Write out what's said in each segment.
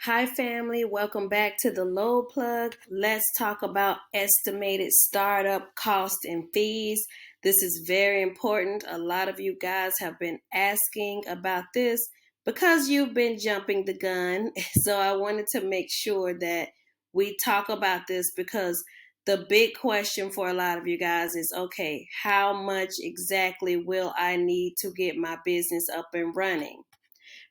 Hi, family. Welcome back to the Load Plug. Let's talk about estimated startup cost and fees. This is very important. A lot of you guys have been asking about this because you've been jumping the gun. So I wanted to make sure that we talk about this because the big question for a lot of you guys is, okay, how much exactly will I need to get my business up and running?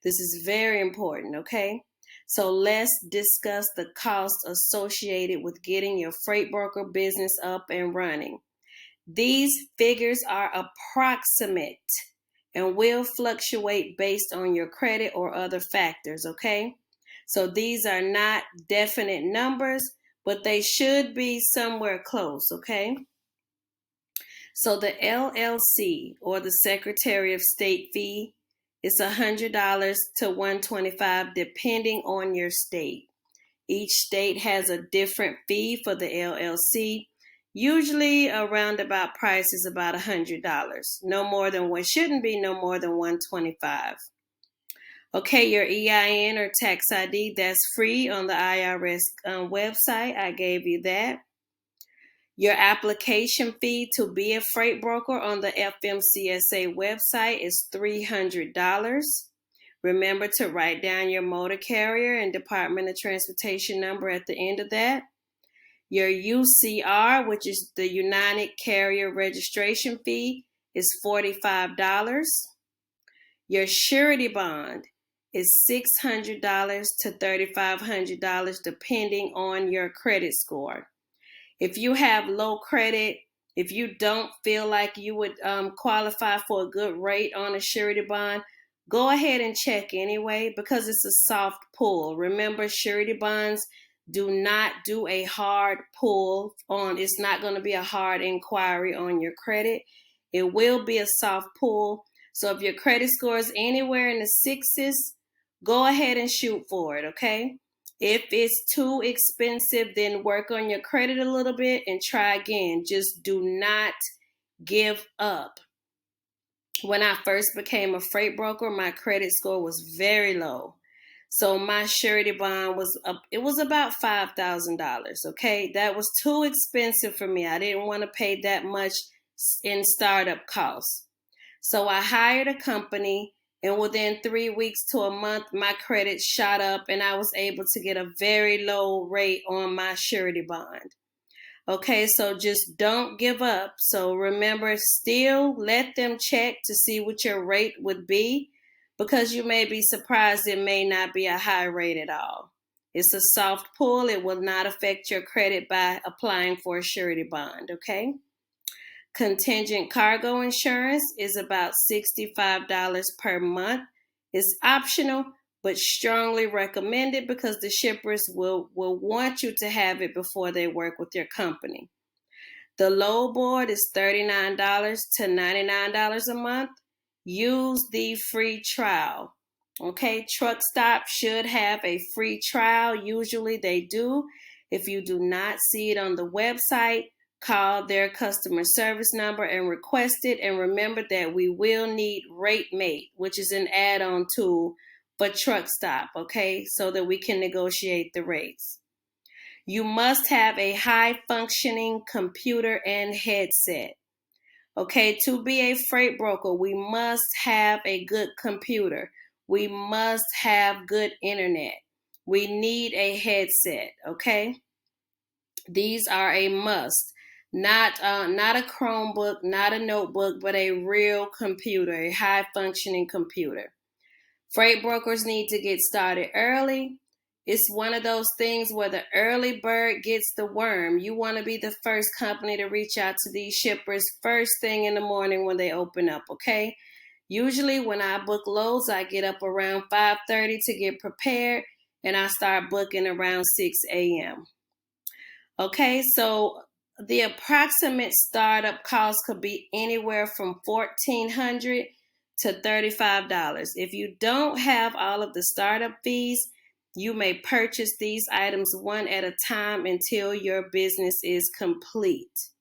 This is very important, okay? So let's discuss the cost associated with getting your freight broker business up and running. These figures are approximate and will fluctuate based on your credit or other factors, okay? So these are not definite numbers, but they should be somewhere close, okay? So the LLC or the Secretary of State fee is $100 to $125 depending on your state. Each state has a different fee for the LLC. Usually a roundabout price is about $100. No more than what shouldn't be no more than $125. Okay, your EIN or tax ID, that's free on the IRS website. I gave you that. Your application fee to be a freight broker on the FMCSA website is $300. Remember to write down your motor carrier and Department of Transportation number at the end of that. Your UCR, which is the United Carrier Registration Fee, is $45. Your surety bond is $600 to $3,500 depending on your credit score. If you have low credit, if you don't feel like you would qualify for a good rate on a surety bond, go ahead and check anyway because it's a soft pull. Remember, surety bonds do not do a hard pull on. It's not going to be a hard inquiry on your credit. It will be a soft pull. So if your credit score is anywhere in the sixes, go ahead and shoot for it, okay? If it's too expensive, then work on your credit a little bit and try again. Just do not give up. When I first became a freight broker, my credit score was very low. So my surety bond was about $5,000, okay? That was too expensive for me. I didn't want to pay that much in startup costs. So I hired a company, and within 3 weeks to a month, my credit shot up and I was able to get a very low rate on my surety bond. Okay, so just don't give up. So remember, still let them check to see what your rate would be because you may be surprised it may not be a high rate at all. It's a soft pull. It will not affect your credit by applying for a surety bond, okay? Contingent cargo insurance is about $65 per month. It's optional, but strongly recommended because the shippers will want you to have it before they work with your company. The load board is $39 to $99 a month. Use the free trial. Okay, Truck Stop should have a free trial. Usually they do. If you do not see it on the website, call their customer service number and request it. And remember that we will need RateMate, which is an add-on tool for Truck Stop, okay, so that we can negotiate the rates. You must have a high-functioning computer and headset. Okay, to be a freight broker, we must have a good computer. We must have good internet. We need a headset, okay? These are a must. Not a Chromebook, not a notebook, but a real computer, a high-functioning computer. Freight brokers need to get started early. It's one of those things where the early bird gets the worm. You want to be the first company to reach out to these shippers first thing in the morning when they open up, okay? Usually when I book loads, I get up around 5:30 to get prepared, and I start booking around 6 a.m. Okay, so the approximate startup cost could be anywhere from $1,400 to $35. If you don't have all of the startup fees, you may purchase these items one at a time until your business is complete.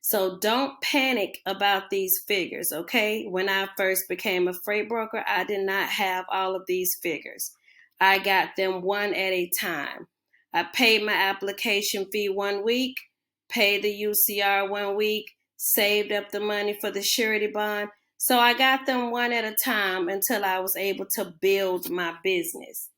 So don't panic about these figures, okay? When I first became a freight broker, I did not have all of these figures. I got them one at a time. I paid my application fee 1 week, paid the UCR 1 week, saved up the money for the surety bond. So I got them one at a time until I was able to build my business.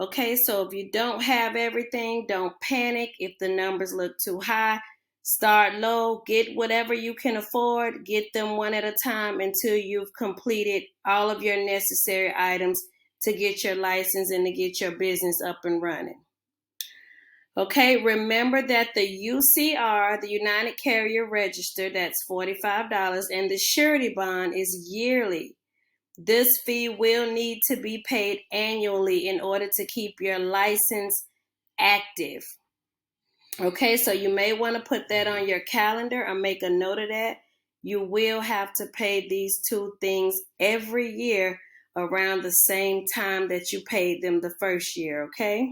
Okay, so if you don't have everything, don't panic if the numbers look too high. Start low, get whatever you can afford, get them one at a time until you've completed all of your necessary items to get your license and to get your business up and running. Okay, remember that the UCR, the United Carrier Register, that's $45, and the surety bond is yearly. This fee will need to be paid annually in order to keep your license active. Okay, so you may want to put that on your calendar or make a note of that. You will have to pay these two things every year around the same time that you paid them the first year, okay?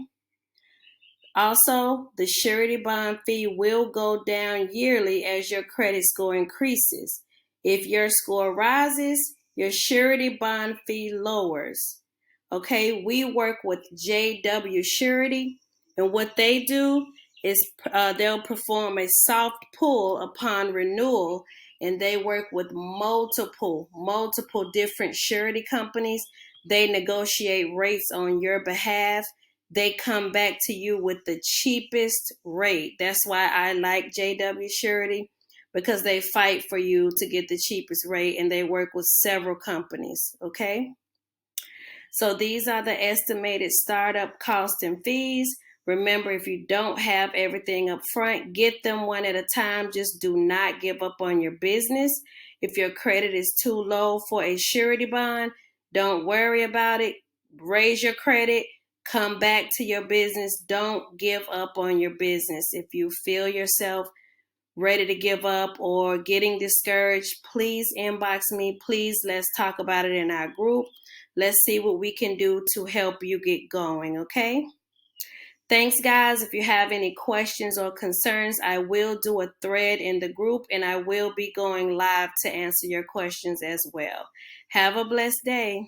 Also, the surety bond fee will go down yearly as your credit score increases. If your score rises, your surety bond fee lowers. Okay, we work with JW Surety, and what they do is they'll perform a soft pull upon renewal, and they work with multiple different surety companies. They negotiate rates on your behalf. They come back to you with the cheapest rate. That's why I like JW Surety, because they fight for you to get the cheapest rate, and they work with several companies, okay? So these are the estimated startup costs and fees. Remember, if you don't have everything up front, get them one at a time. Just do not give up on your business. If your credit is too low for a surety bond, don't worry about it. Raise your credit. Come back to your business. Don't give up on your business. If you feel yourself ready to give up or getting discouraged, please inbox me. Please, let's talk about it in our group. Let's see what we can do to help you get going, okay? Thanks, guys. If you have any questions or concerns, I will do a thread in the group, and I will be going live to answer your questions as well. Have a blessed day.